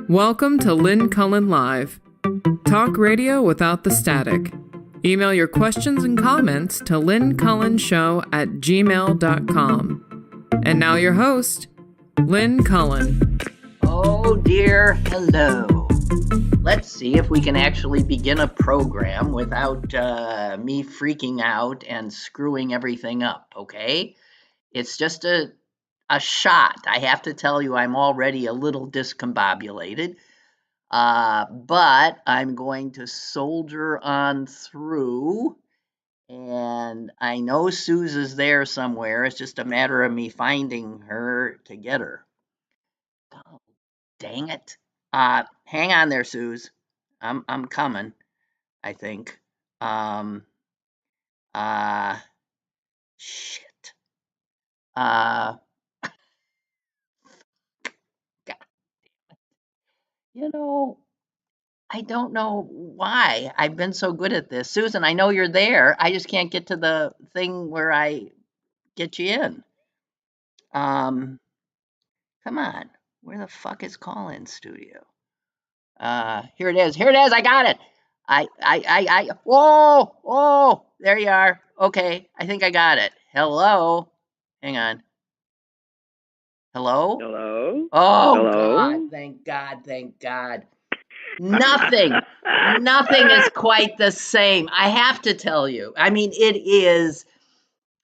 Welcome to Lynn Cullen Live. Talk radio without the static. Email your questions and comments to lynncullenshow@gmail.com. And now your host, Lynn Cullen. Oh dear, hello. Let's see if we can actually begin a program without me freaking out and screwing everything up, okay? It's just a shot. I have to tell you, I'm already a little discombobulated, but I'm going to soldier on through, and I know Suze is there somewhere. It's just a matter of me finding her to get her. Oh, dang it. Hang on there, Suze. I'm coming, I think. Shit. God. You know, I don't know why I've been so good at this. Susan, I know you're there. I just can't get to the thing where I get you in. Come on. Where the fuck is call-in studio? Here it is. Here it is. I got it. Whoa, there you are. Okay, I think I got it. Hello. Hang on. Hello? Hello? Oh, Hello? God, thank God. Nothing is quite the same. I have to tell you. I mean, it is.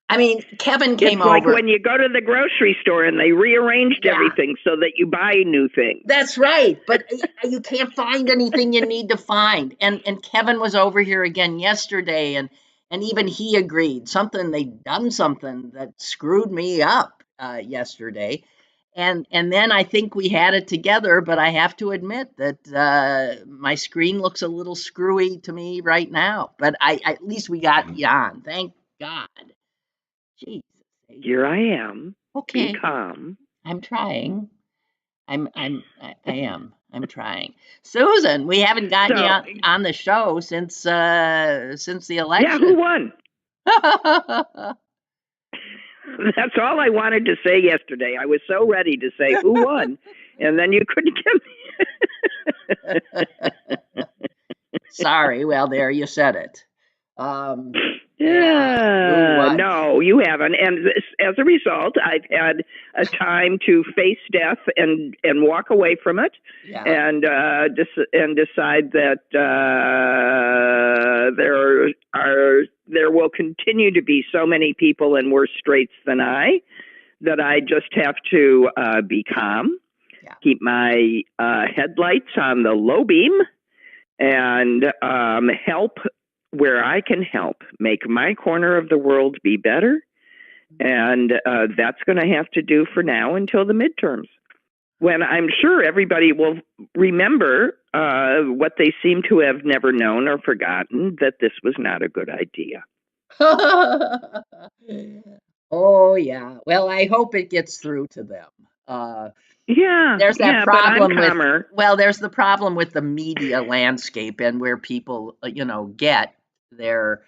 I mean, Kevin came over. It's like when you go to the grocery store and they rearranged everything so that you buy new things. That's right. But you can't find anything you need to find. And Kevin was over here again yesterday, and even he agreed. They'd done something that screwed me up yesterday. And then I think we had it together, but I have to admit that my screen looks a little screwy to me right now. But at least we got you on. Thank God. Jesus. Here I am. Okay. Be calm. I'm trying. I am. I'm trying. Susan, we haven't gotten you on the show since the election. Yeah, who won? That's all I wanted to say yesterday. I was so ready to say who won, and then you couldn't get me. Sorry. Well, there you said it. No, you haven't. And as a result, I've had a time to face death and walk away from it, and decide that there will continue to be so many people in worse straits than I, that I just have to be calm, keep my headlights on the low beam, and help where I can help, make my corner of the world be better. And that's going to have to do for now until the midterms, when I'm sure everybody will remember what they seem to have never known or forgotten, that this was not a good idea. Oh, yeah. Well, I hope it gets through to them. There's that problem there's the problem with the media landscape and where people, get their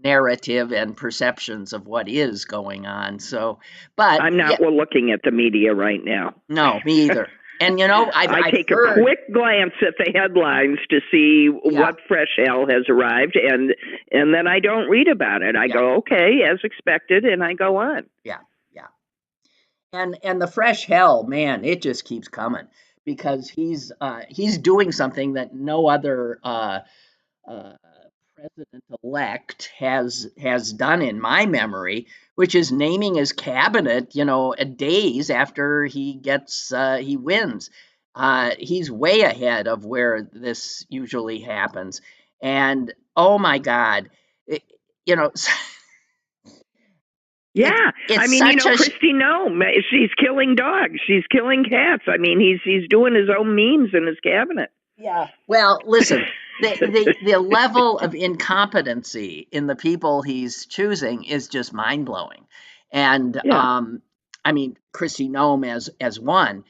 narrative and perceptions of what is going on. So, but I'm not looking at the media right now. No, me either. And I take a quick glance at the headlines to see what fresh hell has arrived, and then I don't read about it. I go, okay, as expected, and I go on. Yeah. And the fresh hell, man, it just keeps coming, because he's doing something that no other president-elect has done in my memory, which is naming his cabinet, days after he wins. He's way ahead of where this usually happens. And oh my God, Yeah, Kristi Noem, she's killing dogs, she's killing cats. I mean, he's doing his own memes in his cabinet. Yeah. Well, listen, the level of incompetency in the people he's choosing is just mind blowing. And I mean, Kristi Noem as one,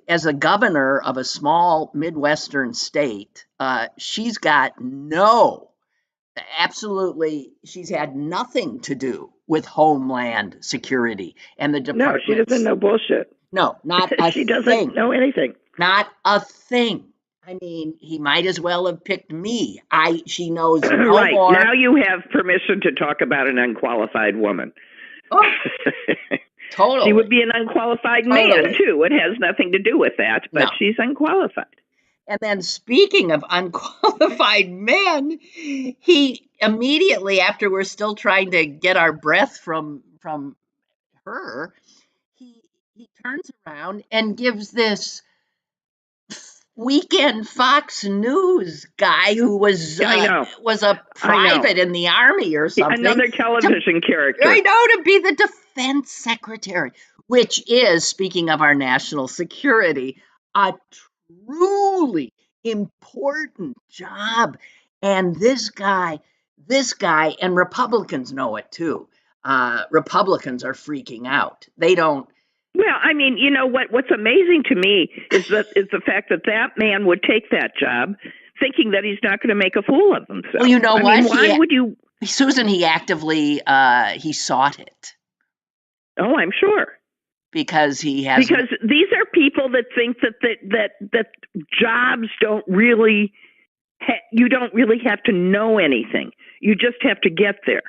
as a governor of a small Midwestern state, she's got she's had nothing to do with Homeland Security and the department. No, she doesn't know bullshit. No, not a she doesn't know anything. Not a thing. I mean, he might as well have picked me. She knows no right. more. Now you have permission to talk about an unqualified woman. Oh, totally. She would be an unqualified man, too. It has nothing to do with that, but she's unqualified. And then speaking of unqualified men, he immediately, after we're still trying to get our breath from her, he turns around and gives this weekend Fox News guy who was a private in the Army or something. Another television character. I know, to be the defense secretary, which is, speaking of our national security, a truly important job. And this guy, and Republicans know it too. Republicans are freaking out. They don't. Well, I mean, you know what's amazing to me is the fact that man would take that job thinking that he's not going to make a fool of himself. Well, you know what? Mean, why would you? Susan, he actively he sought it. Oh, I'm sure. Because he has. Because these are people that think that jobs don't really, you don't really have to know anything. You just have to get there.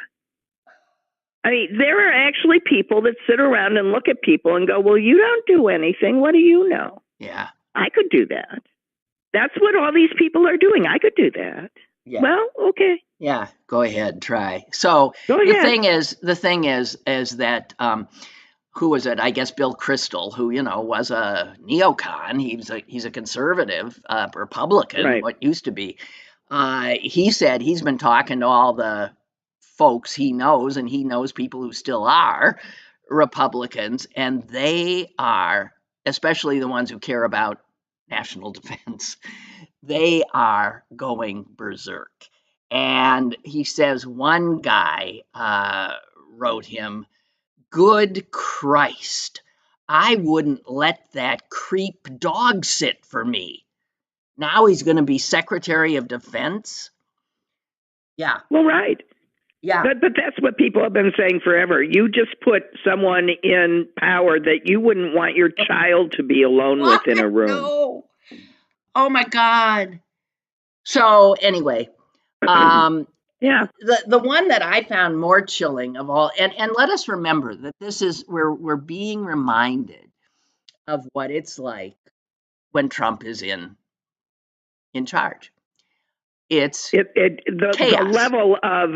I mean, there are actually people that sit around and look at people and go, well, you don't do anything. What do you know? Yeah. I could do that. That's what all these people are doing. I could do that. Yeah. Well, okay. Yeah, go ahead, try. So the thing is that who was it? I guess Bill Kristol, who was a neocon. He's a conservative Republican, right. What used to be. He said he's been talking to all the folks he knows, and he knows people who still are Republicans, and they are, especially the ones who care about national defense, they are going berserk. And he says one guy wrote him, "Good Christ, I wouldn't let that creep dog sit for me. Now he's going to be Secretary of Defense." Yeah. Well, right. Yeah. But that's what people have been saying forever. You just put someone in power that you wouldn't want your child to be alone with in a room. No. Oh my God. So anyway, yeah. The one that I found more chilling of all, and let us remember that this is we're being reminded of what it's like when Trump is in charge. It's the level of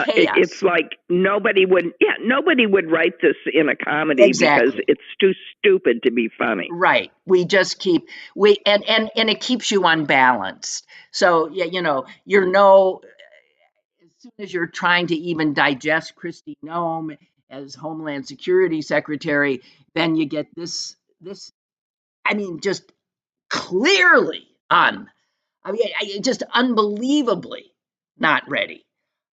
it's like nobody would write this in a comedy because it's too stupid to be funny. Right. We just keep and it keeps you unbalanced. So yeah, you're as soon as you're trying to even digest Kristi Noem as Homeland Security Secretary, then you get this I mean, just clearly just unbelievably not ready.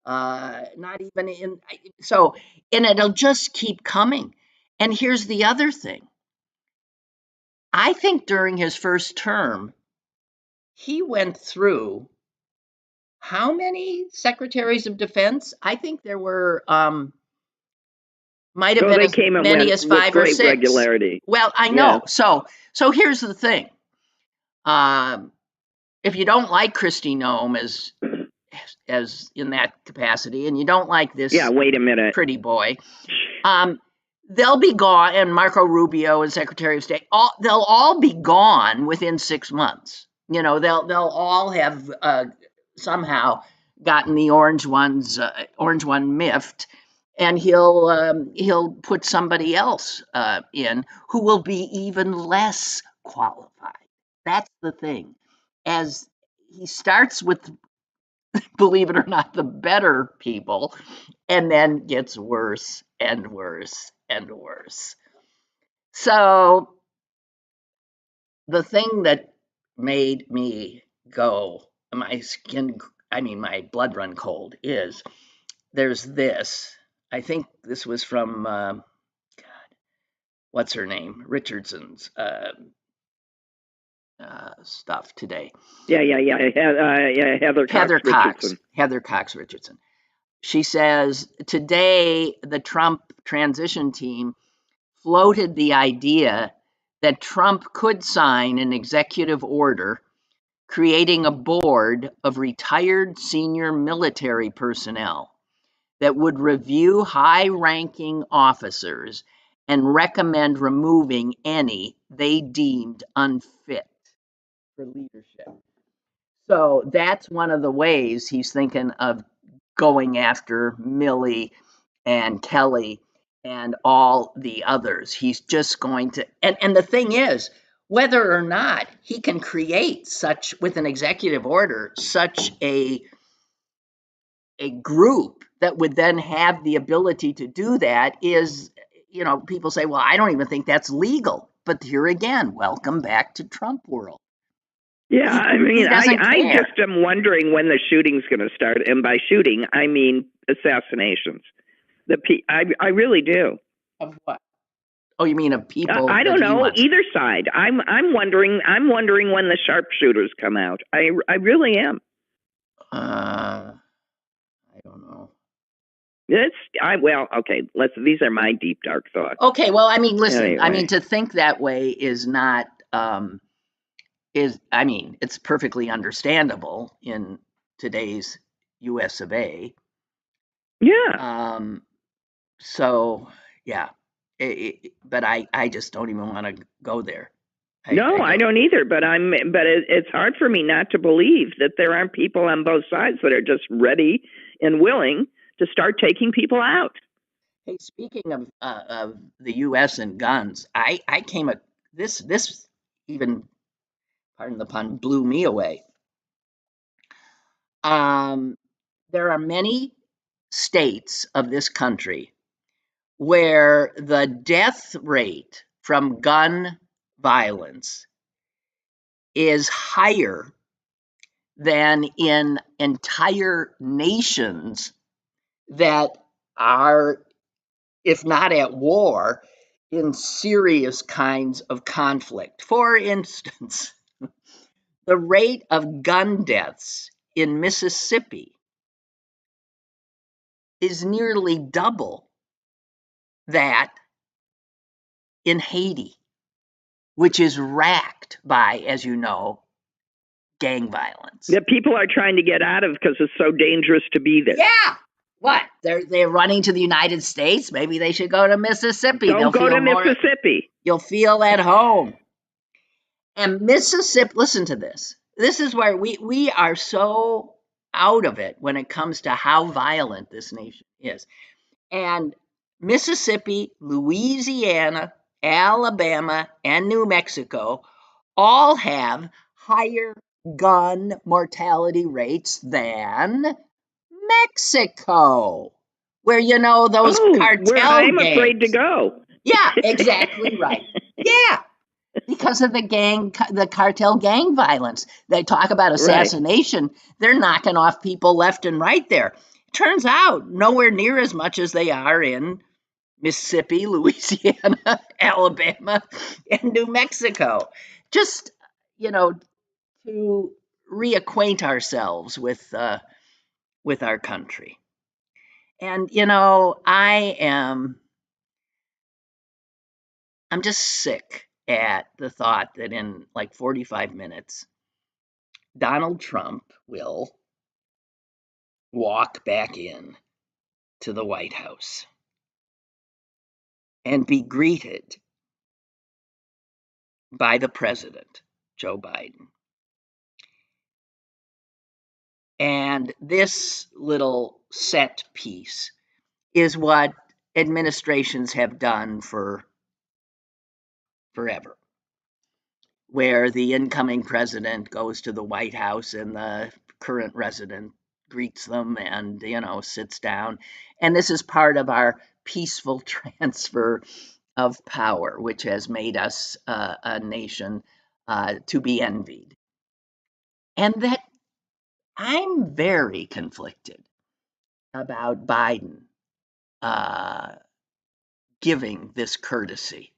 Not even in. So, and it'll just keep coming. And here's the other thing. I think during his first term, he went through how many secretaries of defense? I think there were, might have been as many as 5 or 6. Regularity. Well, I know. Yeah. So here's the thing. If you don't like Kristi Noem as in that capacity, and you don't like this wait a minute. Pretty boy, they'll be gone, and Marco Rubio and Secretary of State, they'll all be gone within 6 months. They'll all have somehow gotten the orange one miffed, and he'll put somebody else in who will be even less qualified. That's the thing. As he starts with, believe it or not, the better people, and then gets worse and worse and worse. So the thing that made me go, my blood run cold is there's this. I think this was from, what's her name? Richardson's stuff today. Heather Cox Richardson. She says today the Trump transition team floated the idea that Trump could sign an executive order creating a board of retired senior military personnel that would review high-ranking officers and recommend removing any they deemed unfit for leadership. So that's one of the ways he's thinking of going after Milley and Kelly and all the others. He's just going to, and the thing is, whether or not he can create such, with an executive order, such a group that would then have the ability to do that is, people say, well, I don't even think that's legal. But here again, welcome back to Trump world. Yeah, I mean, I just am wondering when the shooting's going to start. And by shooting, I mean assassinations. I really do. Of what? Oh, you mean of people? I don't know, either side. I'm wondering when the sharpshooters come out. I really am. I don't know. Okay. These are my deep dark thoughts. Okay, well, I mean, listen. Anyway. I mean, to think that way is not. It's perfectly understandable in today's U.S. of A. Yeah. So yeah, but I just don't even want to go there. I don't either. But it's hard for me not to believe that there aren't people on both sides that are just ready and willing to start taking people out. Hey, speaking of the U.S. and guns, I came at this even, pardon the pun, blew me away. There are many states of this country where the death rate from gun violence is higher than in entire nations that are, if not at war, in serious kinds of conflict. For instance, the rate of gun deaths in Mississippi is nearly double that in Haiti, which is racked by, as you know, gang violence. That people are trying to get out of because it's so dangerous to be there. Yeah. What? They're running to the United States? Maybe they should go to Mississippi. Don't go to Mississippi. You'll feel at home. And Mississippi, listen to this. This is where we are so out of it when it comes to how violent this nation is. And Mississippi, Louisiana, Alabama, and New Mexico all have higher gun mortality rates than Mexico, where those cartel I'm gangs. Afraid to go. Yeah, exactly right. Yeah, because of the cartel gang violence. They talk about assassination. Right. They're knocking off people left and right there. Turns out nowhere near as much as they are in Mississippi, Louisiana, Alabama, and New Mexico. Just, to reacquaint ourselves with our country. And, I'm just sick at the thought that in like 45 minutes, Donald Trump will walk back in to the White House and be greeted by the president, Joe Biden. And this little set piece is what administrations have done for forever, where the incoming president goes to the White House and the current resident greets them and, sits down. And this is part of our peaceful transfer of power, which has made us a nation to be envied. And that I'm very conflicted about Biden giving this courtesy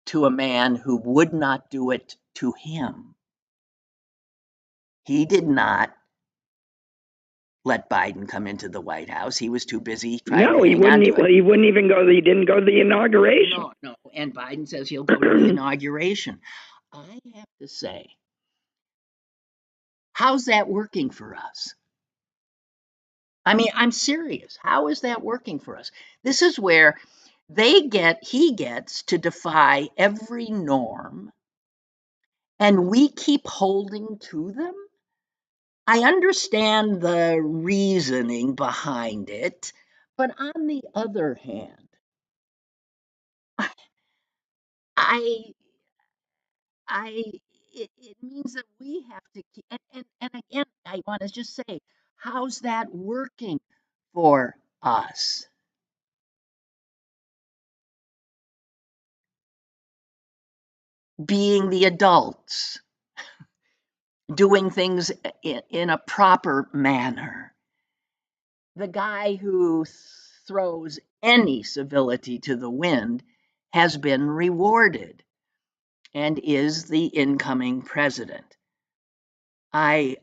to a man who would not do it to him. He did not let Biden come into the White House. He was too busy trying No, to he hang on wouldn't. to it. Well, he wouldn't even go. He didn't go to the inauguration. No. And Biden says he'll go to the inauguration. I have to say, how's that working for us? I mean, I'm serious. How is that working for us? This is where he gets to defy every norm, and we keep holding to them. I understand the reasoning behind it, but on the other hand, I it means that we have to keep, and again, I want to just say, how's that working for us? Being the adults, doing things in a proper manner. The guy who throws any civility to the wind has been rewarded and is the incoming president. I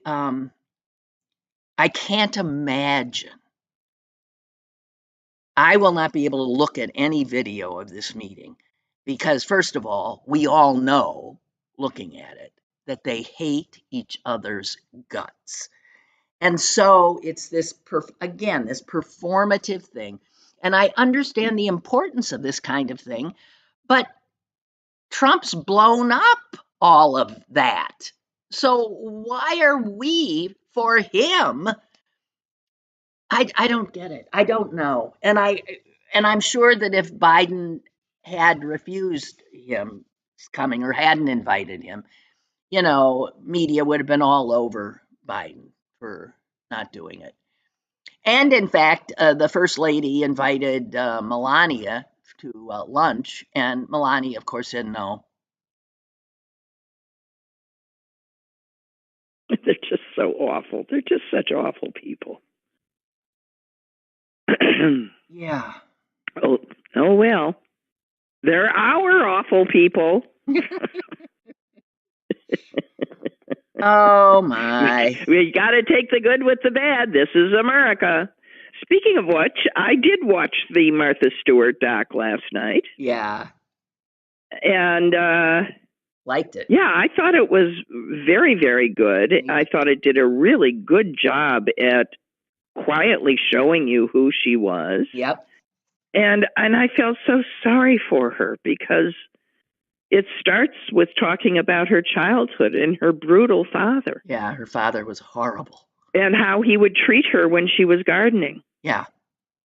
can't imagine. I will not be able to look at any video of this meeting because, first of all, we all know, looking at it, that they hate each other's guts. And so it's this, again, this performative thing. And I understand the importance of this kind of thing, but Trump's blown up all of that. So why are we for him? I don't get it. I don't know. And I'm sure that if Biden had refused him coming or hadn't invited him, media would have been all over Biden for not doing it. And in fact, the first lady invited Melania to lunch, and Melania, of course, said no. They're just so awful. They're just such awful people. Yeah. Oh well. They're our awful people. Oh my. We got to take the good with the bad. This is America. Speaking of which, I did watch the Martha Stewart doc last night. Yeah. And liked it. Yeah, I thought it was very, very good. I thought it did a really good job at quietly showing you who she was. Yep. And I felt so sorry for her because it starts with talking about her childhood and her brutal father. Yeah, her father was horrible. And how he would treat her when she was gardening. Yeah.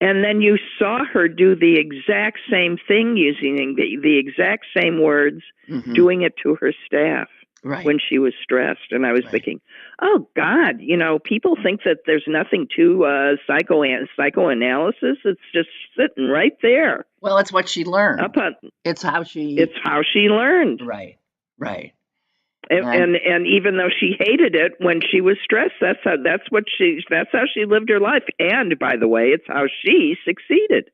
And then you saw her do the exact same thing, using the exact same words, doing it to her staff when she was stressed. And I was thinking, oh, God, people think that there's nothing to psychoanalysis. It's just sitting right there. Well, it's what she learned. It's how she learned. Right. And even though she hated it when she was stressed, that's how she lived her life. And by the way, it's how she succeeded.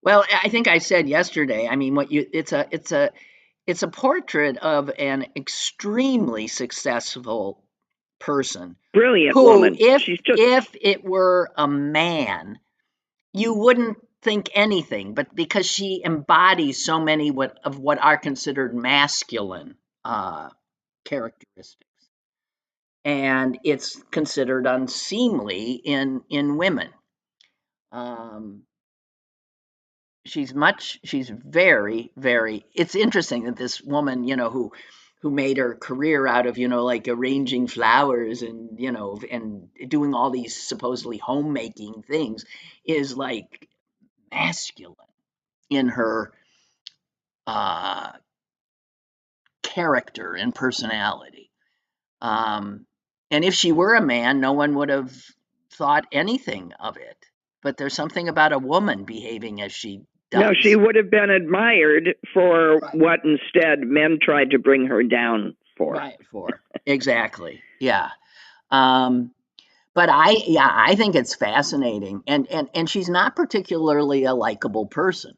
Well, I think I said yesterday, I mean, it's a portrait of an extremely successful person. Brilliant woman. If it were a man, you wouldn't think anything, but because she embodies so many of what are considered masculine characteristics, and it's considered unseemly in women. She's very, very. It's interesting that this woman, who made her career out of, like arranging flowers and, and doing all these supposedly homemaking things, is like masculine in her character and personality. And if she were a man, no one would have thought anything of it. But there's something about a woman behaving as she does. No, she would have been admired for what instead men tried to bring her down for. Right, exactly. Yeah. But I think it's fascinating. And she's not particularly a likable person.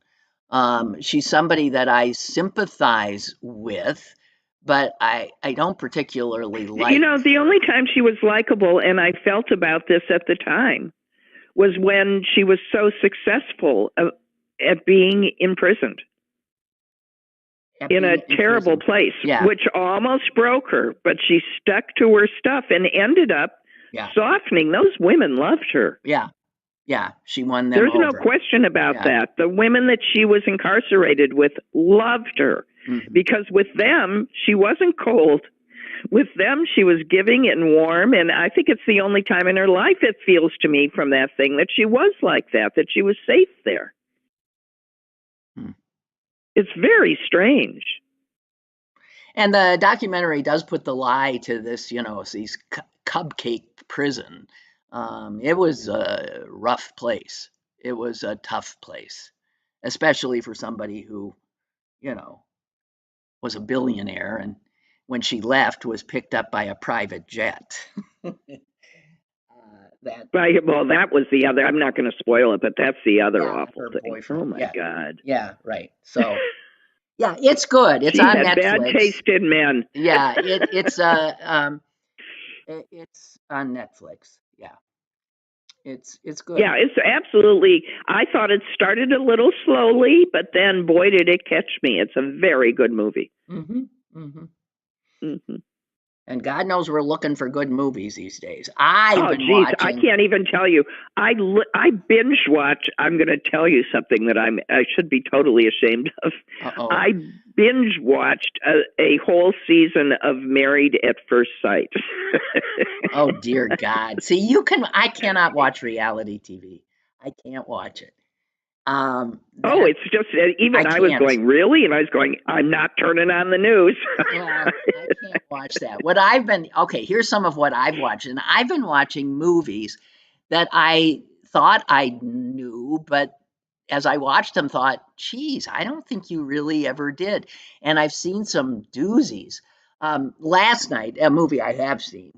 She's somebody that I sympathize with, but I don't particularly like. You know, the only time she was likable, and I felt about this at the time, was when she was so successful at being imprisoned in a terrible place, which almost broke her, but she stuck to her stuff and ended up softening. Those women loved her. Yeah, she won them There's over. no question about that. The women that she was incarcerated with loved her because with them, she wasn't cold. With them, she was giving and warm, and I think it's the only time in her life, it feels to me from that thing, that she was like that she was safe there. It's very strange. And the documentary does put the lie to this, these cupcake prison. It was a rough place. It was a tough place, especially for somebody who, was a billionaire and when she left was picked up by a private jet. That was the other. I'm not going to spoil it, but that's the other awful thing. Boyfriend. Oh my God. Yeah, right. So, yeah, it's good. It's on Netflix. Bad taste in men. Yeah, it's on Netflix. Yeah, it's good. Yeah, it's absolutely. I thought it started a little slowly, but then boy, did it catch me. It's a very good movie. And God knows we're looking for good movies these days. I can't even tell you. I binge watch. I'm going to tell you something that I should be totally ashamed of. I binge watched a whole season of Married at First Sight. Oh dear God! See, I cannot watch reality TV. I can't watch it. It's just I was going, really? And I was going, I'm not turning on the news. I can't watch that. Here's some of what I've watched. And I've been watching movies that I thought I knew, but as I watched them thought, geez, I don't think you really ever did. And I've seen some doozies. Last night, a movie I have seen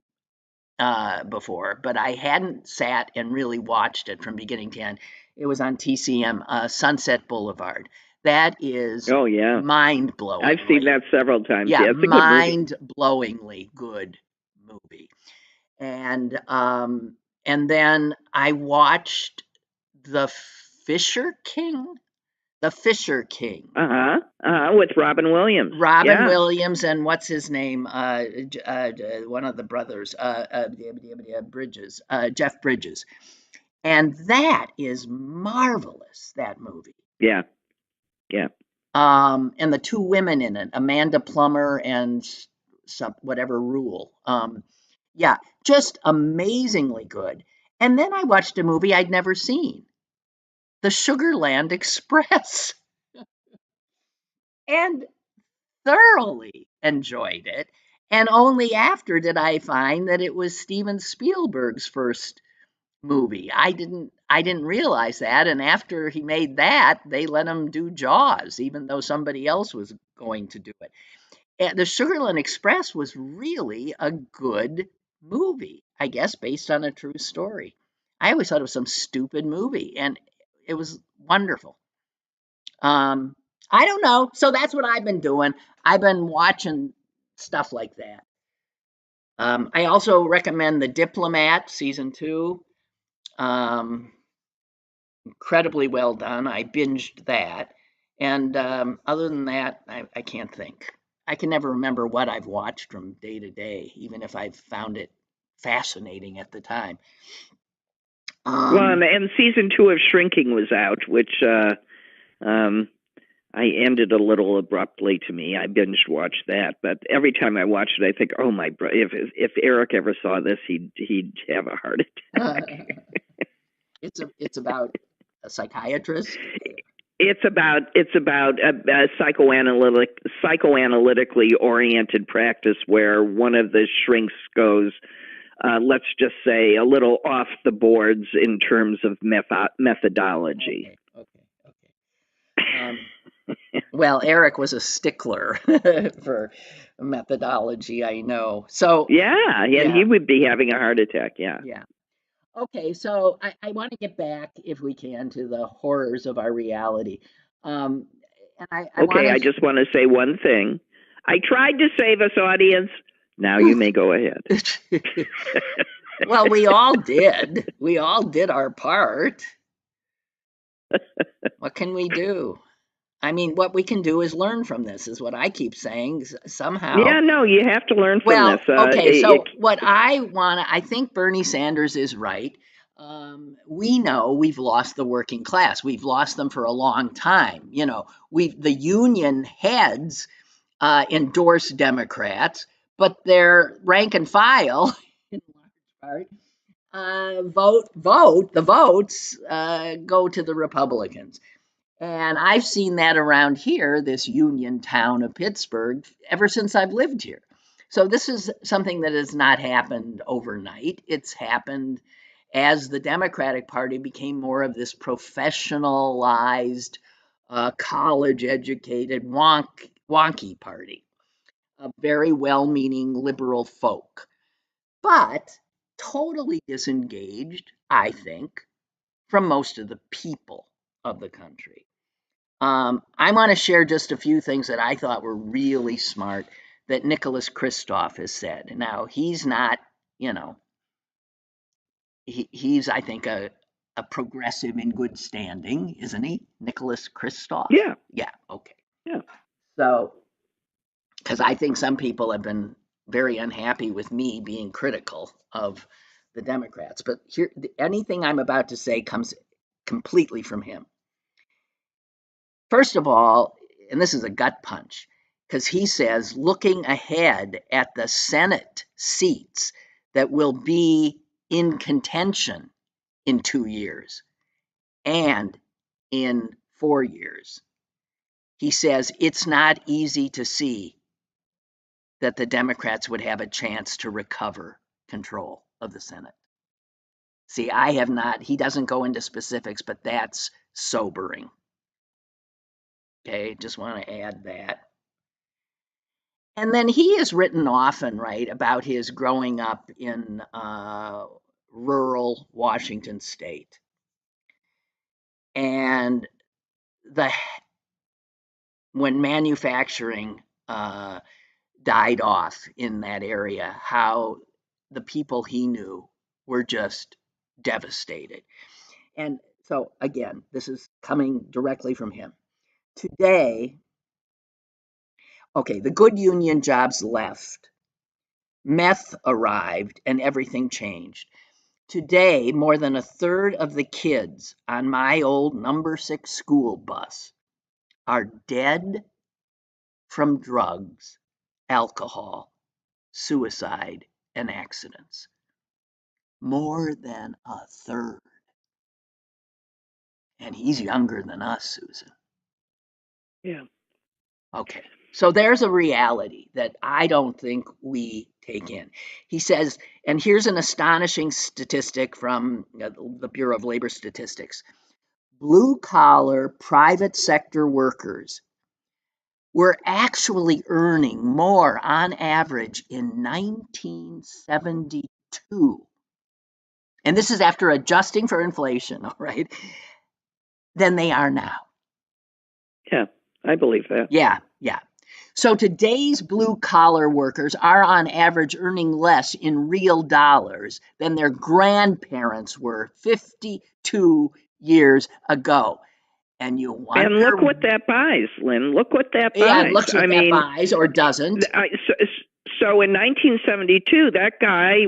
before, but I hadn't sat and really watched it from beginning to end. It was on TCM, Sunset Boulevard. That is mind-blowing. I've seen that several times. Yeah, it's a mind-blowingly good movie. And then I watched The Fisher King. With Robin Williams. Williams and what's his name? One of the brothers, Jeff Bridges. And that is marvelous, that movie. Yeah. And the two women in it, Amanda Plummer and whatever Rule. Just amazingly good. And then I watched a movie I'd never seen, The Sugarland Express. And thoroughly enjoyed it. And only after did I find that it was Steven Spielberg's first movie. I didn't realize that, and after he made that, they let him do Jaws, even though somebody else was going to do it. And the Sugarland Express was really a good movie, I guess, based on a true story. I always thought it was some stupid movie, and it was wonderful. I don't know. So that's what I've been doing. I've been watching stuff like that. I also recommend The Diplomat, season 2. Incredibly well done. I binged that. And other than that, I can't think. I can never remember what I've watched from day to day, even if I've found it fascinating at the time. And season 2 of Shrinking was out, which I ended a little abruptly to me. I binged watched that, but every time I watch it, I think, oh my, if Eric ever saw this, he'd have a heart attack. It's about a psychiatrist. It's about a psychoanalytically oriented practice where one of the shrinks goes, let's just say, a little off the boards in terms of methodology. Okay. Well, Eric was a stickler for methodology, I know. So he would be having a heart attack. Yeah. Okay, so I want to get back, if we can, to the horrors of our reality. I just want to say one thing. I tried to save us, audience. Now you may go ahead. Well, we all did. We all did our part. What can we do? I mean, what we can do is learn from this, is what I keep saying somehow. Yeah, no, you have to learn from this. Okay, so what I think Bernie Sanders is right. We know we've lost the working class. We've lost them for a long time. You know, the union heads endorse Democrats, but their rank and file, in large part, the votes go to the Republicans. And I've seen that around here, this union town of Pittsburgh, ever since I've lived here. So this is something that has not happened overnight. It's happened as the Democratic Party became more of this professionalized, college-educated, wonky party of very well-meaning liberal folk, but totally disengaged, I think, from most of the people of the country. I want to share just a few things that I thought were really smart that Nicholas Kristof has said. Now, he's not, he's, I think, a progressive in good standing, isn't he? Nicholas Kristof? Yeah. Yeah, okay. Yeah. So, because I think some people have been very unhappy with me being critical of the Democrats. But here, anything I'm about to say comes completely from him. First of all, and this is a gut punch, because he says, looking ahead at the Senate seats that will be in contention in 2 years and in 4 years, he says it's not easy to see that the Democrats would have a chance to recover control of the Senate. See, he doesn't go into specifics, but that's sobering. Okay, just want to add that. And then he has written often, right, about his growing up in rural Washington state. And when manufacturing died off in that area, how the people he knew were just devastated. And so, again, this is coming directly from him. Today, okay, the good union jobs left. Meth arrived and everything changed. Today, more than a third of the kids on my old number 6 school bus are dead from drugs, alcohol, suicide, and accidents. More than a third. And he's younger than us, Susan. Yeah. Okay. So there's a reality that I don't think we take in. He says, and here's an astonishing statistic from the Bureau of Labor Statistics. Blue-collar private sector workers were actually earning more on average in 1972, and this is after adjusting for inflation, all right, than they are now. Yeah, I believe that. Yeah. So today's blue-collar workers are on average earning less in real dollars than their grandparents were 52 years ago. And you wonder... And look what that buys, Lynn. Look what that buys. Yeah, look what that buys or doesn't. So in 1972, that guy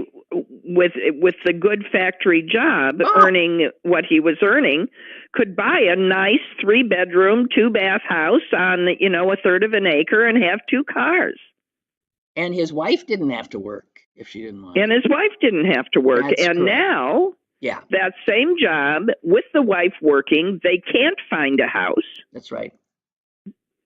with the good factory job earning what he was earning could buy a nice 3-bedroom, 2-bath house on, a third of an acre and have 2 cars. And his wife didn't have to work if she didn't want. And his wife didn't have to work. That's and correct. Now, that same job with the wife working, they can't find a house. That's right.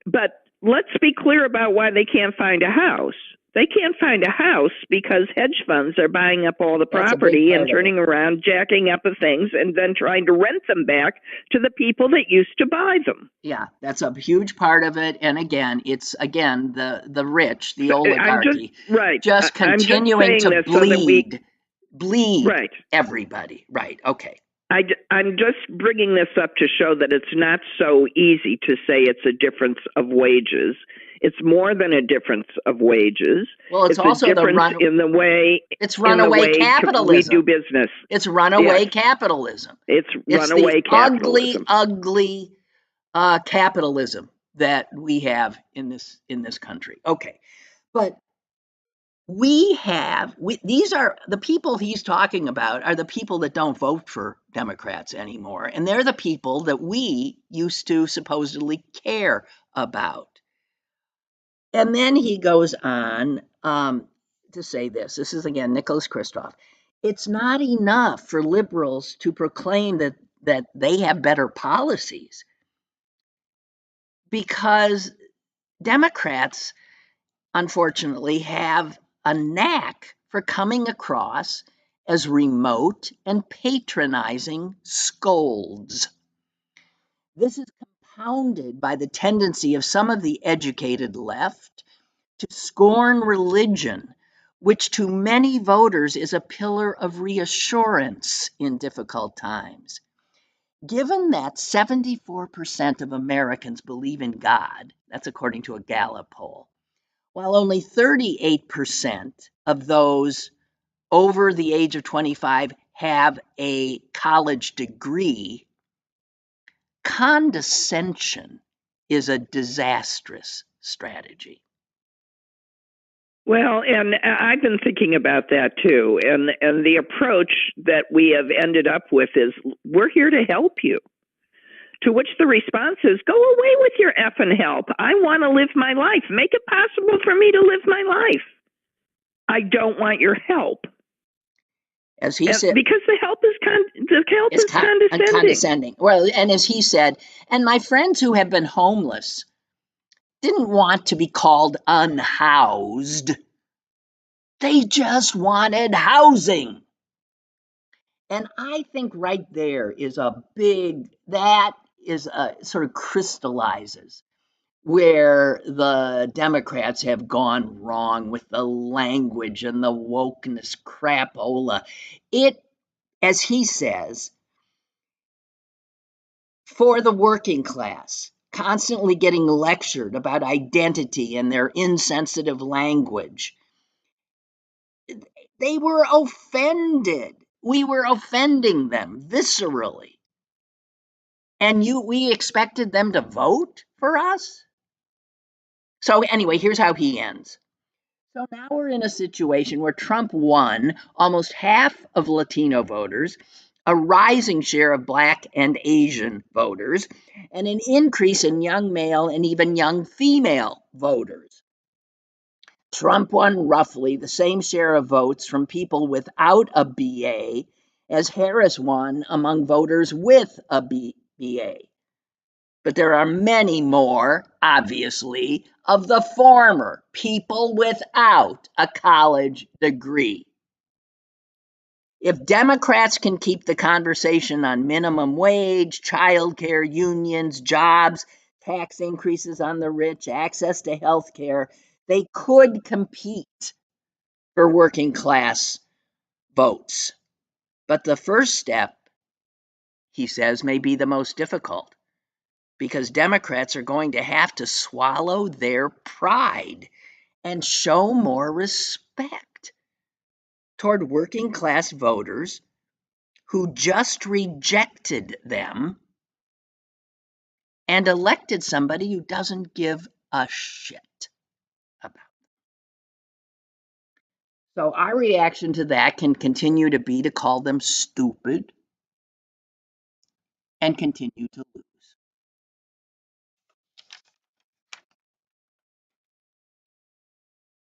But let's be clear about why they can't find a house. They can't find a house because hedge funds are buying up all the property and turning around, jacking up the things, and then trying to rent them back to the people that used to buy them. Yeah, that's a huge part of it. And again, it's the rich, the oligarchy, just continuing to bleed right. everybody. Right. Okay. I'm just bringing this up to show that it's not so easy to say it's a difference of wages. It's more than a difference of wages. Well, it's also a difference in the way capitalism. We do business. It's runaway capitalism. It's runaway capitalism. Ugly capitalism that we have in this country. Okay, but these are the people he's talking about are the people that don't vote for Democrats anymore, and they're the people that we used to supposedly care about. And then he goes on to say this. This is again Nicholas Kristof. It's not enough for liberals to proclaim that they have better policies, because Democrats, unfortunately, have a knack for coming across as remote and patronizing scolds. This is compounded by the tendency of some of the educated left to scorn religion, which to many voters is a pillar of reassurance in difficult times. Given that 74% of Americans believe in God, that's according to a Gallup poll, while only 38% of those over the age of 25 have a college degree, condescension is a disastrous strategy. Well, and I've been thinking about that too. And the approach that we have ended up with is, we're here to help you. To which the response is, go away with your effing help. I want to live my life. Make it possible for me to live my life. I don't want your help. As he said, because the help is condescending. Well, and as he said, and my friends who have been homeless didn't want to be called unhoused. They just wanted housing. And I think right there is sort of crystallizes where the Democrats have gone wrong with the language and the wokeness crapola. It, as he says, for the working class, constantly getting lectured about identity and their insensitive language, they were offended. We were offending them viscerally. And we expected them to vote for us? So anyway, here's how he ends. So now we're in a situation where Trump won almost half of Latino voters, a rising share of Black and Asian voters, and an increase in young male and even young female voters. Trump won roughly the same share of votes from people without a BA as Harris won among voters with a BA. But there are many more, obviously, of the former, people without a college degree. If Democrats can keep the conversation on minimum wage, childcare, unions, jobs, tax increases on the rich, access to health care, they could compete for working class votes. But the first step, he says, may be the most difficult, because Democrats are going to have to swallow their pride and show more respect toward working class voters who just rejected them and elected somebody who doesn't give a shit about them. So our reaction to that can continue to be to call them stupid and continue to lose.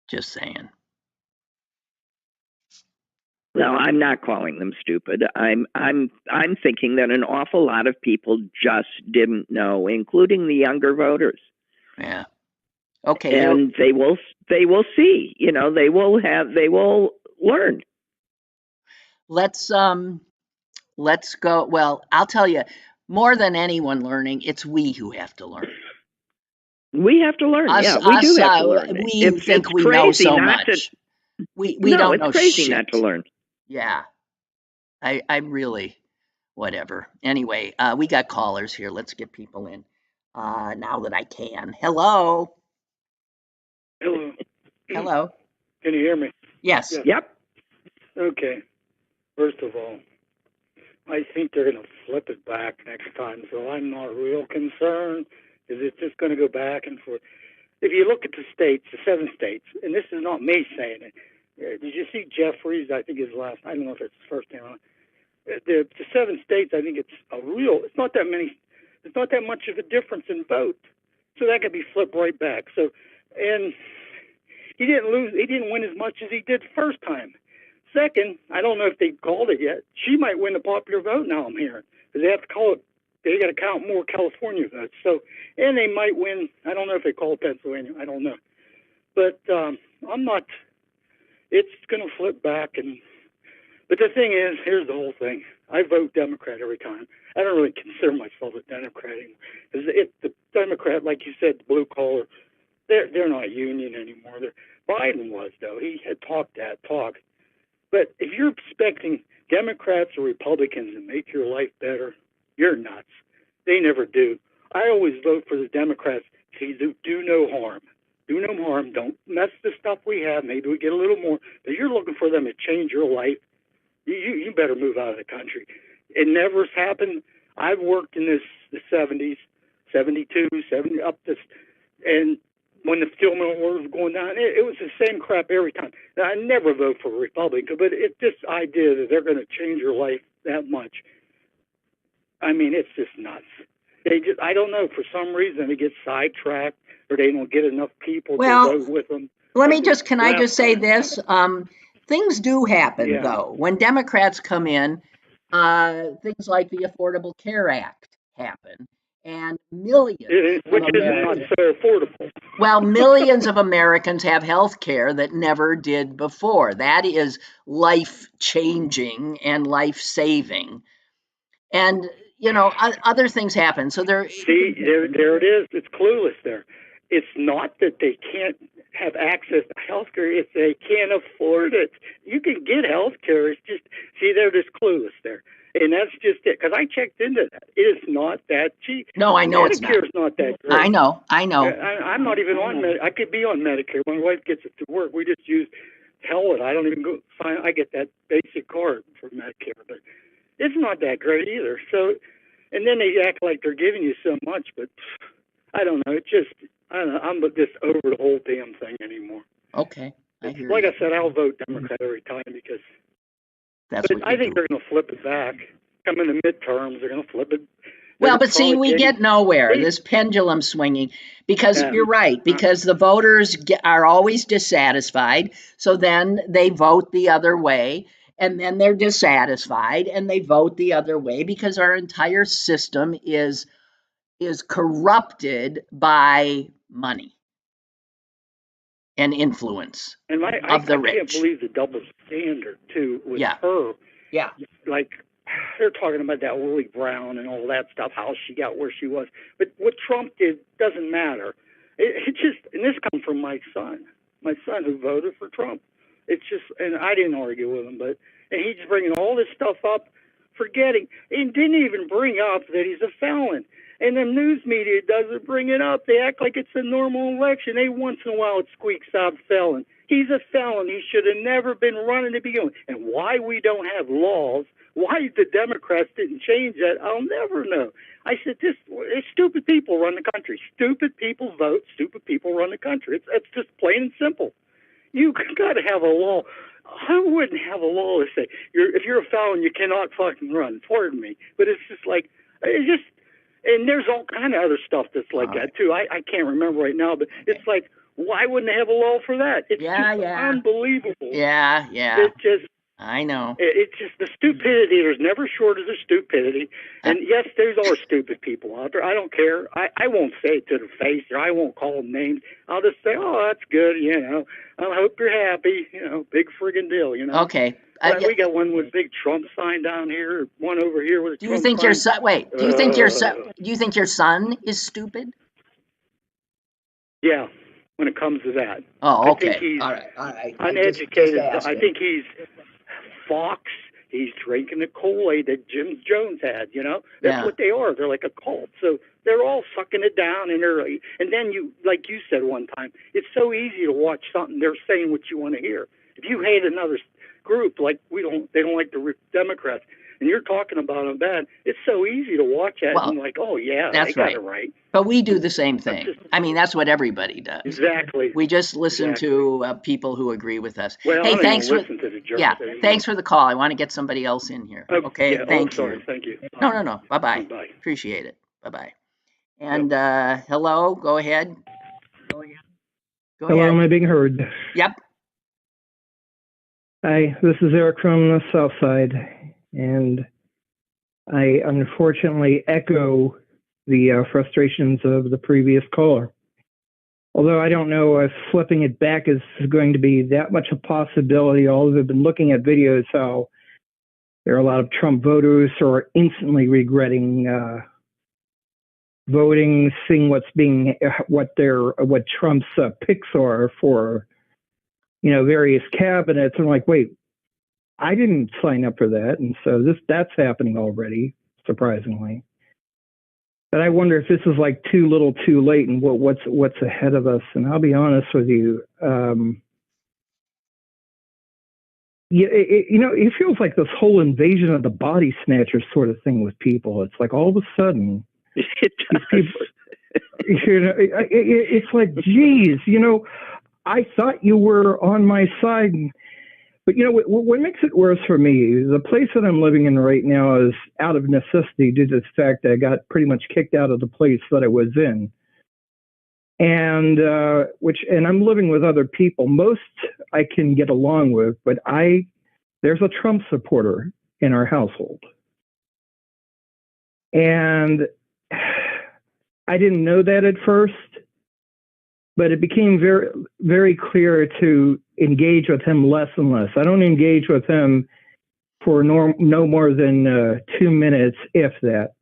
Just saying. No, I'm not calling them stupid. I'm thinking that an awful lot of people just didn't know, including the younger voters. Yeah. Okay. And they will see. They will learn. Let's go. Well, I'll tell you, more than anyone learning, it's we who have to learn. We have to learn. We do have to learn. We think we know so much. We don't know shit. It's crazy not to learn. Yeah. I really, whatever. Anyway, we got callers here. Let's get people in now that I can. Hello. Hello. Hello. Can you hear me? Yes. Yep. Okay. First of all, I think they're going to flip it back next time, so I'm not real concerned. Is it just going to go back and forth? If you look at the states, the 7 states, and this is not me saying it. Did you see Jeffries? I think his last. I don't know if it's his first name. The 7 states. I think it's It's not that many. It's not that much of a difference in vote, so that could be flipped right back. So, and he didn't lose. He didn't win as much as he did first time. Second, I don't know if they called it yet. She might win the popular vote now. I'm hearing because they have to call it. They got to count more California votes. So, and they might win. I don't know if they call Pennsylvania. I don't know, but I'm not. It's going to flip back, but the thing is, here's the whole thing. I vote Democrat every time. I don't really consider myself a Democrat anymore because the Democrat, like you said, the blue collar, they're not union anymore. Biden was though. He had talked that talk. But if you're expecting Democrats or Republicans to make your life better, you're nuts. They never do. I always vote for the Democrats to do no harm. Do no harm. Don't mess the stuff we have. Maybe we get a little more. But you're looking for them to change your life. You better move out of the country. It never has happened. I've worked in the 70s, 72, 70, up this, and when the steel mill war was going down, it was the same crap every time. Now, I never vote for a Republican, but it's this idea that they're going to change your life that much. I mean, it's just nuts. I don't know, for some reason they get sidetracked or they don't get enough people to vote with them. Can I just say this? Things do happen, though. When Democrats come in, things like the Affordable Care Act happen. And millions which is not so affordable. Well, millions of Americans have health care that never did before. That is life-changing and life-saving. And, other things happen. So there it is. It's clueless there. It's not that they can't have access to health care. It's they can't afford it. You can get health care. It's just, they're just clueless there. And that's just it, because I checked into that. It is not that cheap. No, I know it's not. Medicare's not that great. I know. I'm not even on Medicare. I could be on Medicare. My wife gets it to work. We just use I don't even go sign. I get that basic card for Medicare, but it's not that great either. So, and then they act like they're giving you so much, but I don't know. It's just, I don't know. I'm just over the whole damn thing anymore. Okay. I said, I'll vote Democrat every time because I think they're going to flip it back. Come in the midterms, they're going to flip it. Well, but see, we get nowhere, this pendulum swinging, because you're right, because the voters are always dissatisfied, so then they vote the other way, and then they're dissatisfied, and they vote the other way, because our entire system is corrupted by money and influence of the rich. I can't believe the double standard, too, with her. Yeah. Like, they're talking about that Willie Brown and all that stuff, how she got where she was. But what Trump did doesn't matter. It just, and this comes from my son who voted for Trump. It's just, and I didn't argue with him, and he's bringing all this stuff up, forgetting, and didn't even bring up that he's a felon. And the news media doesn't bring it up. They act like it's a normal election. Once in a while it squeaks out felon. He's a felon. He should have never been running to begin with. And why we don't have laws, why the Democrats didn't change that, I'll never know. I said, stupid people run the country. Stupid people vote. Stupid people run the country. It's just plain and simple. You got to have a law. I wouldn't have a law to say, if you're a felon, you cannot fucking run. Pardon me. But it's just like, and there's all kind of other stuff that's like that, too. I can't remember right now, but it's like, why wouldn't they have a law for that? It's just unbelievable. Yeah. It just, I know. It's just the stupidity. There's never shortage of stupidity. And yes, there's are stupid people out there. I don't care. I won't say it to their face, or I won't call them names. I'll just say, oh, that's good, I hope you're happy, big friggin' deal, Okay. We got one with big Trump sign down here, one over here with a Trump sign. Do you think your son is stupid? Yeah, when it comes to that. Oh, okay. I think he's all right. uneducated. I think he's Fox. he's drinking the Kool-Aid that Jim Jones had, That's what they are. They're like a cult. So they're all sucking it down, and then you, like you said one time, it's so easy to watch something. They're saying what you want to hear. If you hate another group, like they don't like the Democrats, and you're talking about them bad, it's so easy to watch that and like, oh yeah, that's they got it right. But we do the same thing. That's what everybody does. Exactly. We just listen to people who agree with us. Well, hey, thanks for thanks for the call. I want to get somebody else in here. Okay, yeah, thank you. Thank you. No. Bye-bye. Bye. Appreciate it. Bye-bye. And hello, go ahead. Hello, am I being heard? Yep. Hi, this is Eric from the South Side, and I unfortunately echo the frustrations of the previous caller. Although I don't know if flipping it back is going to be that much a possibility. Although I've been looking at videos how there are a lot of Trump voters who are instantly regretting voting, seeing what Trump's picks are for, various cabinets. And like, wait, I didn't sign up for that, and so that's happening already, surprisingly. But I wonder if this is like too little, too late, and what's ahead of us. And I'll be honest with you, it feels like this whole invasion of the body snatcher sort of thing with people. It's like all of a sudden, it does. People, it's like, geez, I thought you were on my side. But what makes it worse for me, the place that I'm living in right now is out of necessity due to the fact that I got pretty much kicked out of the place that I was in. And I'm living with other people. Most I can get along with, but there's a Trump supporter in our household. And I didn't know that at first, but it became very, very clear to engage with him less and less. I don't engage with him for no more than 2 minutes, if that,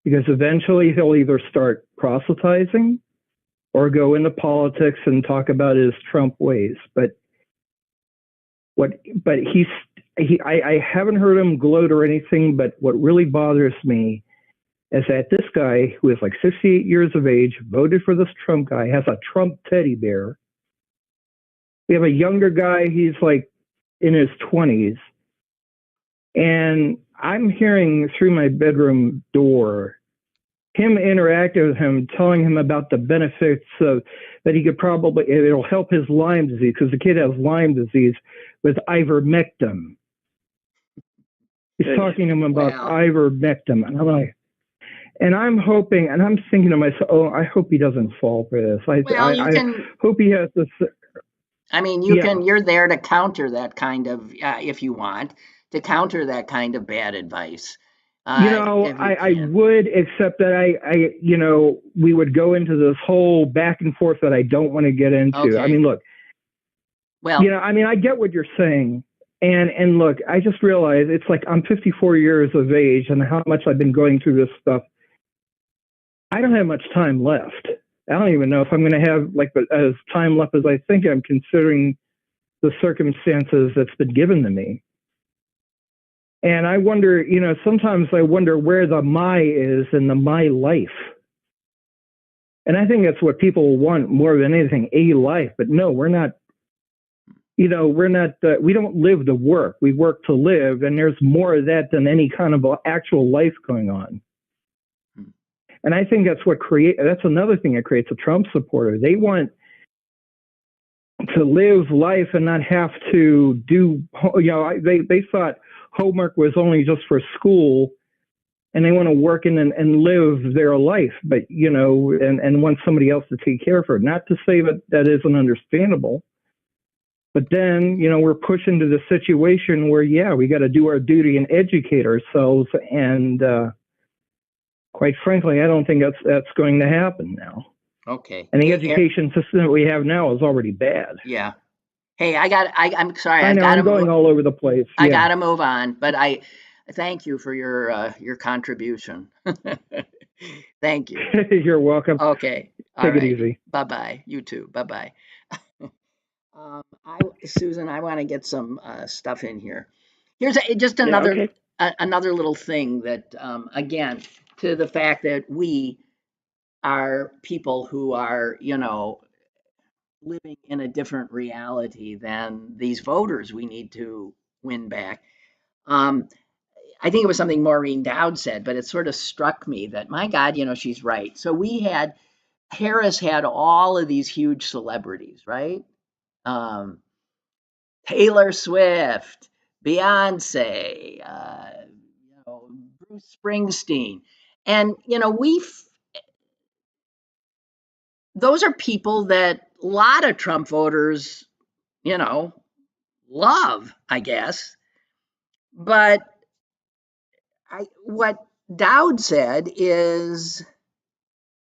because eventually he'll either start proselytizing or go into politics and talk about his Trump ways. But I haven't heard him gloat or anything, but what really bothers me is that this guy, who is like 68 years of age, voted for this Trump guy, has a Trump teddy bear. We have a younger guy, he's like in his 20s. And I'm hearing through my bedroom door him interacting with him, telling him about the benefits of that he could probably, it'll help his Lyme disease, because the kid has Lyme disease, with ivermectin. He's talking to him about ivermectin. And I'm like, and I'm hoping, and I'm thinking to myself, oh, I hope he doesn't fall for this. I hope he has this. You're there to counter that kind of, if you want, to counter that kind of bad advice. I would, except that we would go into this whole back and forth that I don't want to get into. Okay. I mean, look, I get what you're saying. And look, I just realized it's like I'm 54 years of age, and how much I've been going through this stuff. I don't have much time left. I don't even know if I'm going to have as time left as I think I'm, considering the circumstances that's been given to me. And I wonder, sometimes I wonder where the my is in the my life. And I think that's what people want more than anything, a life. But no, we're not, we don't live to work. We work to live. And there's more of that than any kind of actual life going on. And I think that's another thing that creates a Trump supporter. They want to live life and not have to do, they thought homework was only just for school, and they want to work in and live their life, but, and want somebody else to take care of it. Not to say that isn't understandable, but then, we're pushed into the situation where, we got to do our duty and educate ourselves. And, quite frankly, I don't think that's going to happen now. Okay. And the education system that we have now is already bad. Yeah. Hey, I'm sorry. I'm going all over the place. I got to move on, but I thank you for your contribution. Thank you. You're welcome. Okay. Take it easy. Bye-bye. You too. Bye-bye. Susan, I want to get some stuff in here. Here's just another another little thing that, again, to the fact that we are people who are, living in a different reality than these voters we need to win back. I think it was something Maureen Dowd said, but it sort of struck me that, my God, she's right. So Harris had all of these huge celebrities, right? Taylor Swift, Beyonce, Bruce Springsteen. And, those are people that a lot of Trump voters, love, I guess. But what Dowd said is,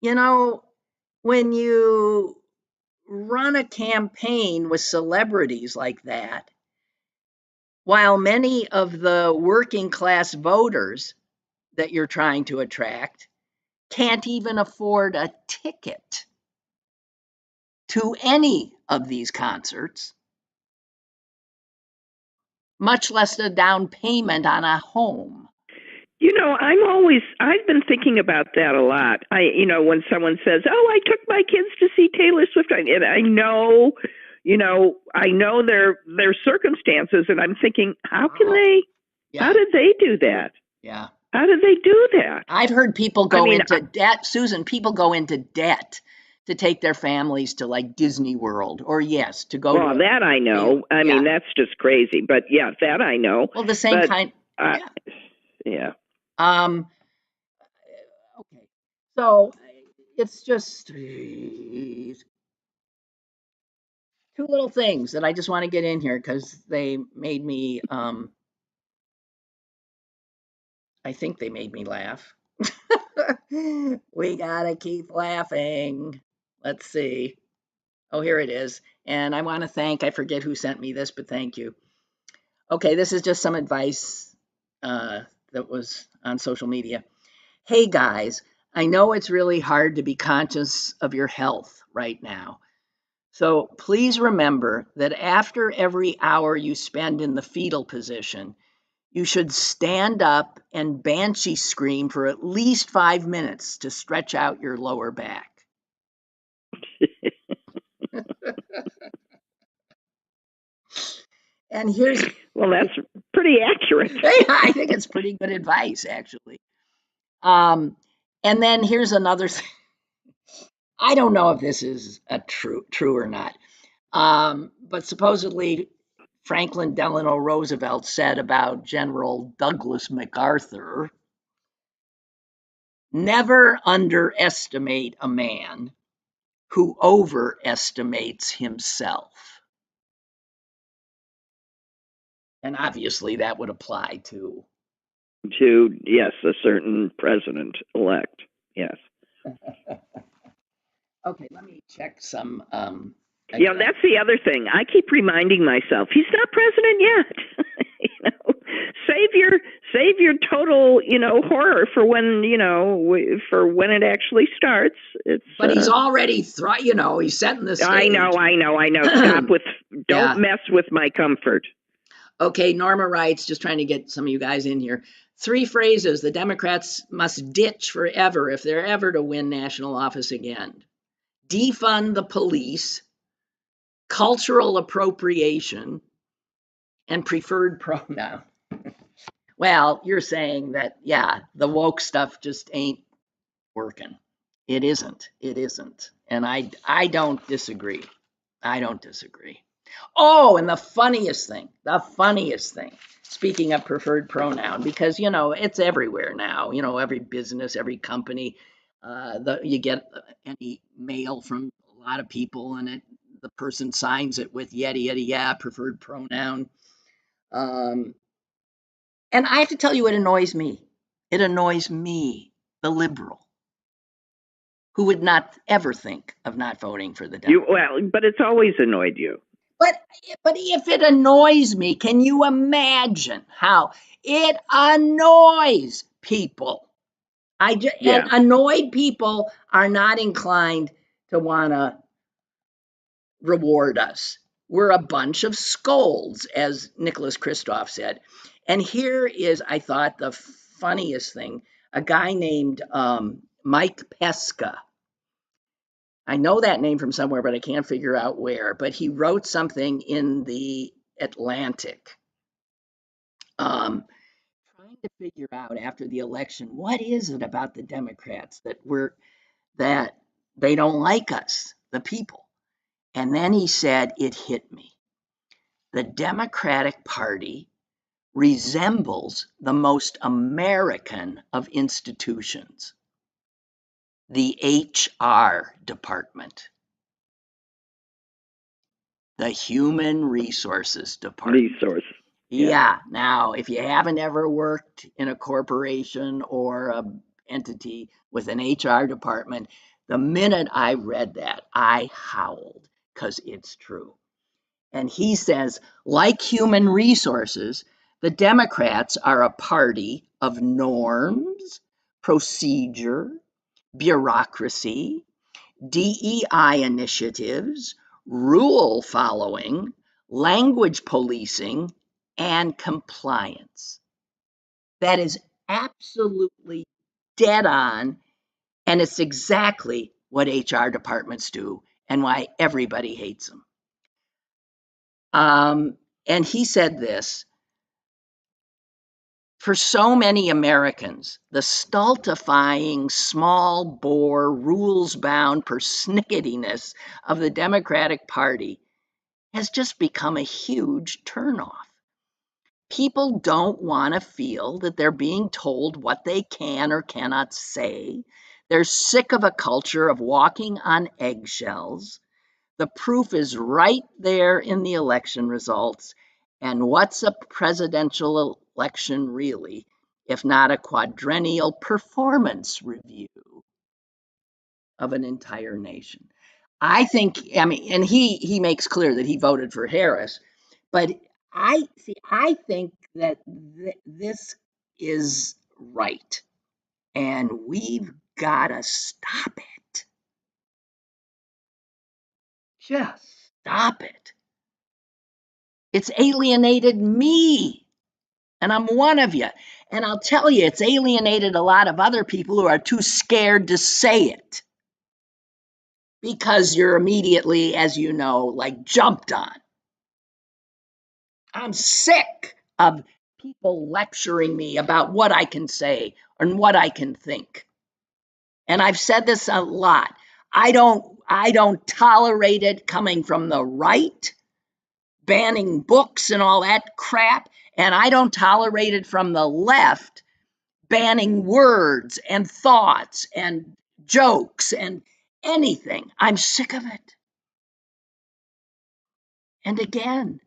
when you run a campaign with celebrities like that, while many of the working class voters that you're trying to attract can't even afford a ticket to any of these concerts, much less a down payment on a home. I've been thinking about that a lot. When someone says, "Oh, I took my kids to see Taylor Swift," and I know, their circumstances, and I'm thinking, how did they do that? Yeah. How did they do that? I've heard people go into debt, Susan. People go into debt to take their families to like Disney World, or to go. Well, that I know. I mean, that's just crazy. But yeah, that I know. Well, the same kind. Yeah. Okay. So it's just two little things that I just want to get in here because they made me. I think they made me laugh. We gotta keep laughing. Let's see. Oh, here it is. And I want to thank, I forget who sent me this, but thank you. Okay, this is just some advice that was on social media. Hey guys, I know it's really hard to be conscious of your health right now. So please remember that after every hour you spend in the fetal position, you should stand up and banshee scream for at least 5 minutes to stretch out your lower back. And well, that's pretty accurate. I think it's pretty good advice, actually. And then here's another thing. I don't know if this is true or not. But supposedly Franklin Delano Roosevelt said about General Douglas MacArthur, never underestimate a man who overestimates himself. And obviously that would apply to, yes, a certain president-elect. Yes. Okay, let me check some. That's the other thing. I keep reminding myself, he's not president yet. Save your total, horror for when, for when it actually starts. But he's already, he's setting the stage. I know. Don't mess with my comfort. Okay, Norma writes, just trying to get some of you guys in here. 3 phrases the Democrats must ditch forever if they're ever to win national office again. Defund the police, cultural appropriation, and preferred pronoun. Well, you're saying that, the woke stuff just ain't working. It isn't. And I don't disagree. Oh, and the funniest thing, speaking of preferred pronoun, because, it's everywhere now, every business, every company, you get any mail from a lot of people and the person signs it with yada, preferred pronoun. And I have to tell you, it annoys me. It annoys me, the liberal, who would not ever think of not voting for the Democrats. But it's always annoyed you. But if it annoys me, can you imagine how it annoys people? And annoyed people are not inclined to want to reward us. We're a bunch of scolds, as Nicholas Kristof said. And here is, I thought, the funniest thing. A guy named Mike Pesca. I know that name from somewhere, but I can't figure out where. But he wrote something in the Atlantic, trying to figure out after the election, what is it about the Democrats that they don't like us, the people. And then he said, it hit me. The Democratic Party resembles the most American of institutions, the HR department, the Human Resources Department. Yeah. Now, if you haven't ever worked in a corporation or an entity with an HR department, the minute I read that, I howled because it's true. And he says, like Human Resources, the Democrats are a party of norms, procedure, bureaucracy, DEI initiatives, rule following, language policing, and compliance. That is absolutely dead on, and it's exactly what HR departments do and why everybody hates them. And he said this, for so many Americans, the stultifying, small bore, rules-bound pernickettiness of the Democratic Party has just become a huge turnoff. People don't want to feel that they're being told what they can or cannot say. They're sick of a culture of walking on eggshells. The proof is right there in the election results. And what's a presidential election really, if not a quadrennial performance review of an entire nation? I think, and he makes clear that he voted for Harris, but I think that this is right, and we've got to stop it. Just stop it. It's alienated me, and I'm one of you. And I'll tell you, it's alienated a lot of other people who are too scared to say it because you're immediately, as you know, like jumped on. I'm sick of people lecturing me about what I can say and what I can think. And I've said this a lot. I don't tolerate it coming from the right, banning books and all that crap. And I don't tolerate it from the left, banning words and thoughts and jokes and anything. I'm sick of it. And again,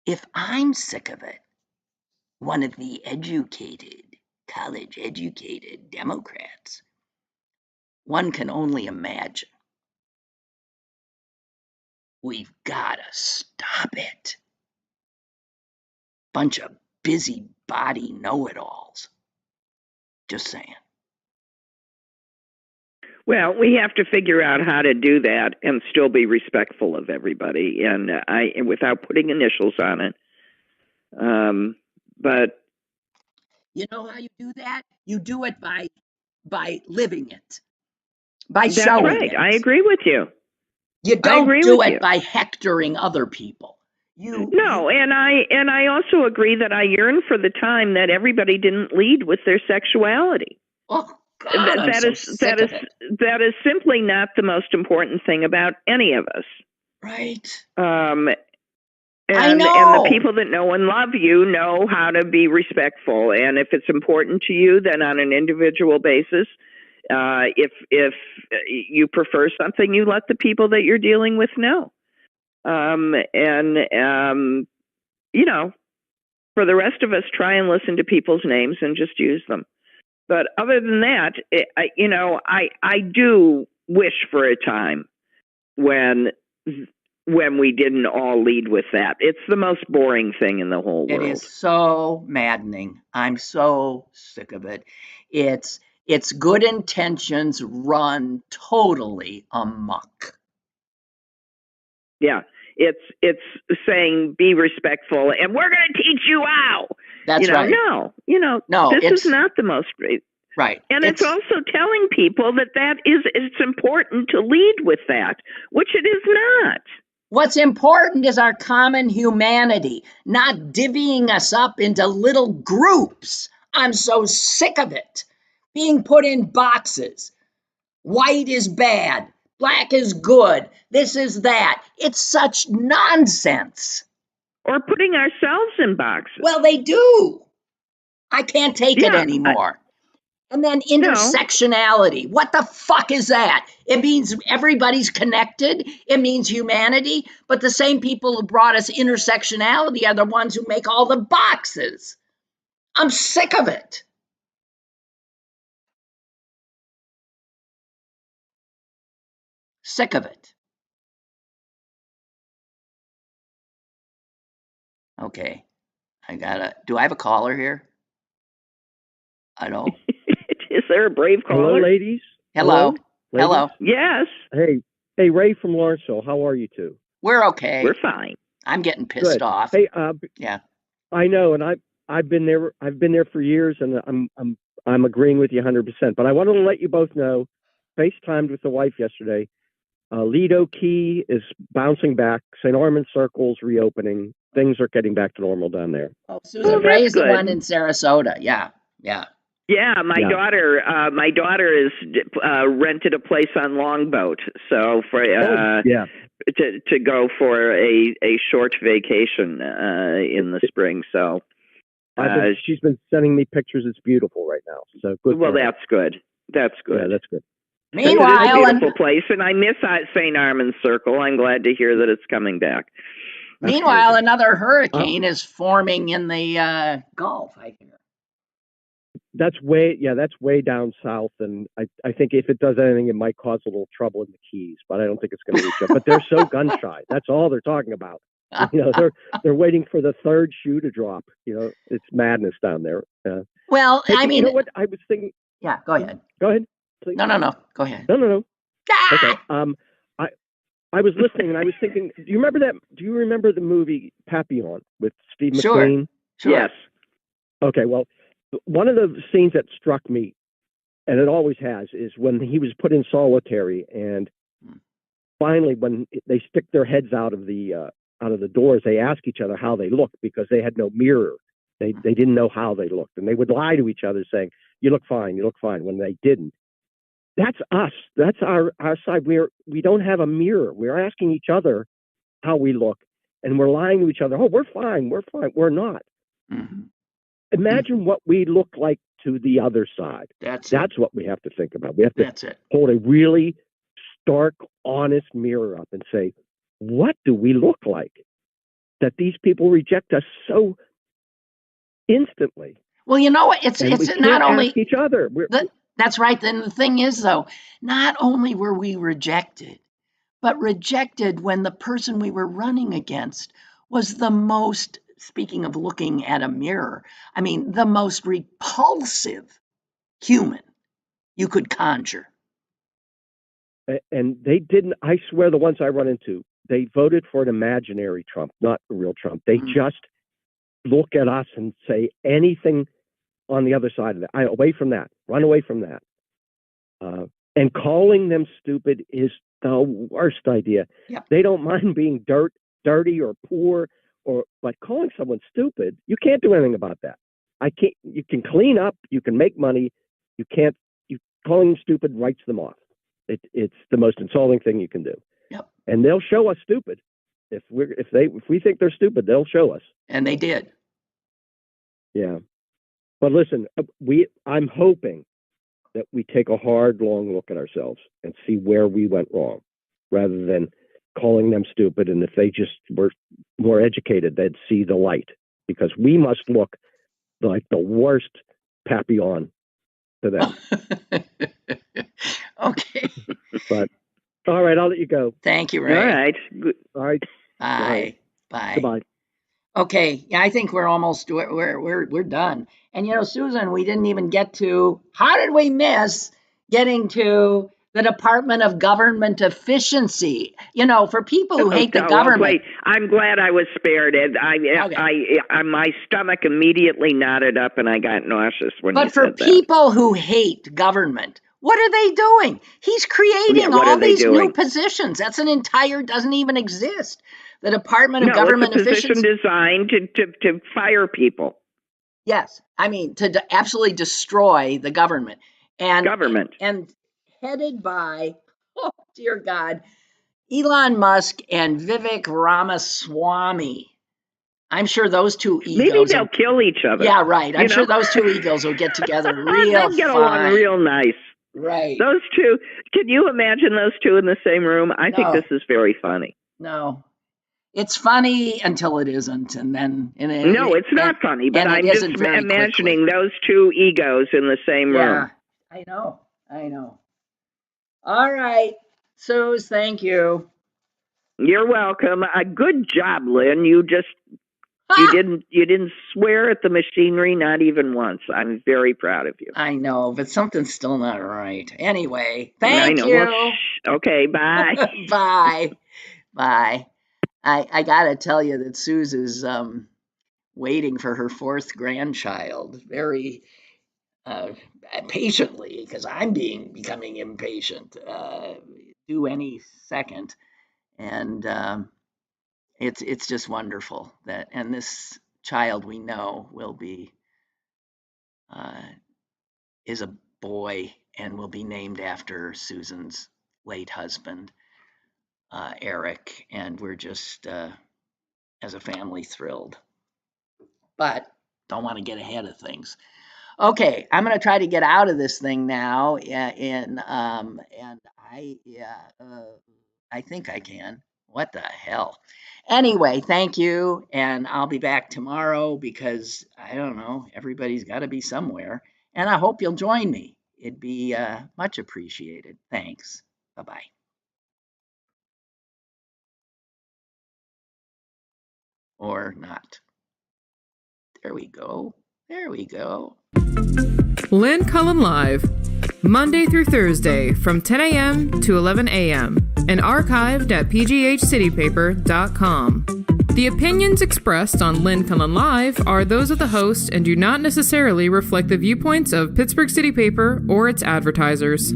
if I'm sick of it, one of the educated, college-educated Democrats, one can only imagine. We've got to stop it. Bunch of busybody know-it-alls. Just saying. Well, we have to figure out how to do that and still be respectful of everybody, and without putting initials on it. But you know how you do that? You do it by living it, by that's showing right. it. I agree with you. You don't do it by hectoring other people. And I also agree that I yearn for the time that everybody didn't lead with their sexuality. Oh God, that is simply not the most important thing about any of us. Right. I know. And the people that know and love you know how to be respectful. And if it's important to you, then on an individual basis, if you prefer something, you let the people that you're dealing with know. For the rest of us, try and listen to people's names and just use them. But other than that, I do wish for a time when we didn't all lead with that. It's the most boring thing in the whole world. It is so maddening. I'm so sick of it. It's good intentions run totally amok. Yeah, it's saying be respectful, and we're going to teach you how. That's right. No, this is not the most great. Right. And it's also telling people it's important to lead with that, which it is not. What's important is our common humanity, not divvying us up into little groups. I'm so sick of it. Being put in boxes. White is bad. Black is good. This is that. It's such nonsense. Or putting ourselves in boxes. Well, they do. I can't take it anymore. And then intersectionality. No. What the fuck is that? It means everybody's connected. It means humanity. But the same people who brought us intersectionality are the ones who make all the boxes. I'm sick of it. Sick of it. Okay. Do I have a caller here? Hello? Is there a brave caller? Hello, ladies. Hello. Hello. Yes. Hey, Ray from Lawrenceville. How are you two? We're okay. We're fine. I'm getting pissed off. Hey, yeah. I know, and I've been there. I've been there for years, and I'm agreeing with you 100%. But I wanted to let you both know. FaceTimed with the wife yesterday. Lido Key is bouncing back. St. Armand Circle's reopening. Things are getting back to normal down there. Oh, Susan Ray's the one in Sarasota. Yeah. Yeah, my daughter is rented a place on Longboat, so for to go for a short vacation in the spring. So she's been sending me pictures. It's beautiful right now. So good. Well, that's good. That's good. Yeah, that's good. Meanwhile, it's a beautiful place, and I miss St. Armand Circle. I'm glad to hear that it's coming back. Meanwhile, another hurricane is forming in the Gulf, I hear. That's way down south, and I think if it does anything, it might cause a little trouble in the Keys, but I don't think it's going to reach up. But they're so gun shy. That's all they're talking about. They're waiting for the third shoe to drop. It's madness down there. Well, hey, you know what I was thinking? Yeah, go ahead. Go ahead, please. No. Go ahead. No. Ah! Okay. I was listening and I was thinking. Do you remember the movie Papillon with Steve McQueen? Sure. Yes. Okay. Well, one of the scenes that struck me, and it always has, is when he was put in solitary, and finally, when they stick their heads out of the doors, they ask each other how they look because they had no mirror. They didn't know how they looked, and they would lie to each other saying, "You look fine, when they didn't. That's us. That's our side. We don't have a mirror. We're asking each other how we look, and we're lying to each other. Oh, we're fine. We're not. Mm-hmm. Imagine what we look like to the other side. That's what we have to think about. We have to hold a really stark, honest mirror up and say, what do we look like? That these people reject us so instantly. Well, you know what? It's not only ask each other. That's right. Then the thing is, though, not only were we rejected, but rejected when the person we were running against was the most, speaking of looking at a mirror, I mean, the most repulsive human you could conjure. And they didn't, I swear the ones I run into, they voted for an imaginary Trump, not a real Trump. They just look at us and say anything on the other side of that. Away from that. Run away from that. And calling them stupid is the worst idea. Yep. They don't mind being dirty or poor, but calling someone stupid, you can't do anything about that. You can clean up, you can make money, calling them stupid writes them off. It's the most insulting thing you can do. Yep. And they'll show us stupid. If we think they're stupid, they'll show us. And they did. Yeah. But listen, I'm hoping that we take a hard, long look at ourselves and see where we went wrong, rather than calling them stupid. And if they just were more educated, they'd see the light, because we must look like the worst Papillon to them. Okay. But all right, I'll let you go. Thank you, Ray. All right. All right. Bye. Goodbye. Okay. Yeah, I think we're done. And Susan, we didn't even get to, how did we miss getting to The Department of Government Efficiency. For people who hate the government. Wait, I'm glad I was spared. My stomach immediately knotted up and I got nauseous when you said that. But for people who hate government, what are they doing? He's creating all these new positions. That's doesn't even exist. The Department of Government Efficiency. No, it's a position designed to fire people. Yes, to absolutely destroy the government. And headed by, oh dear God, Elon Musk and Vivek Ramaswamy. I'm sure those two egos. Maybe they'll kill each other. Yeah, right. I'm sure those two egos will get together real They'll get along real nice. Right. Those two. Can you imagine those two in the same room? I think this is very funny. No. It's funny until it isn't, and then... No, it's not funny, but I'm just imagining those two egos in the same room. I know. All right, Suze, thank you. You're welcome. Good job, Lynn. You didn't swear at the machinery, not even once. I'm very proud of you. I know, but something's still not right. Anyway, thank you. Well, okay, bye. Bye. I gotta tell you that Suze is waiting for her fourth grandchild very patiently, because I'm becoming impatient. Due any second, and it's just wonderful and this child we know will be is a boy and will be named after Susan's late husband, Eric, and we're just as a family thrilled, but don't want to get ahead of things. Okay, I'm going to try to get out of this thing now, and I think I can. What the hell? Anyway, thank you, and I'll be back tomorrow because, I don't know, everybody's got to be somewhere, and I hope you'll join me. It'd be much appreciated. Thanks. Bye-bye. Or not. There we go. Lynn Cullen Live, Monday through Thursday from 10 a.m. to 11 a.m. and archived at pghcitypaper.com. The opinions expressed on Lynn Cullen Live are those of the host and do not necessarily reflect the viewpoints of Pittsburgh City Paper or its advertisers.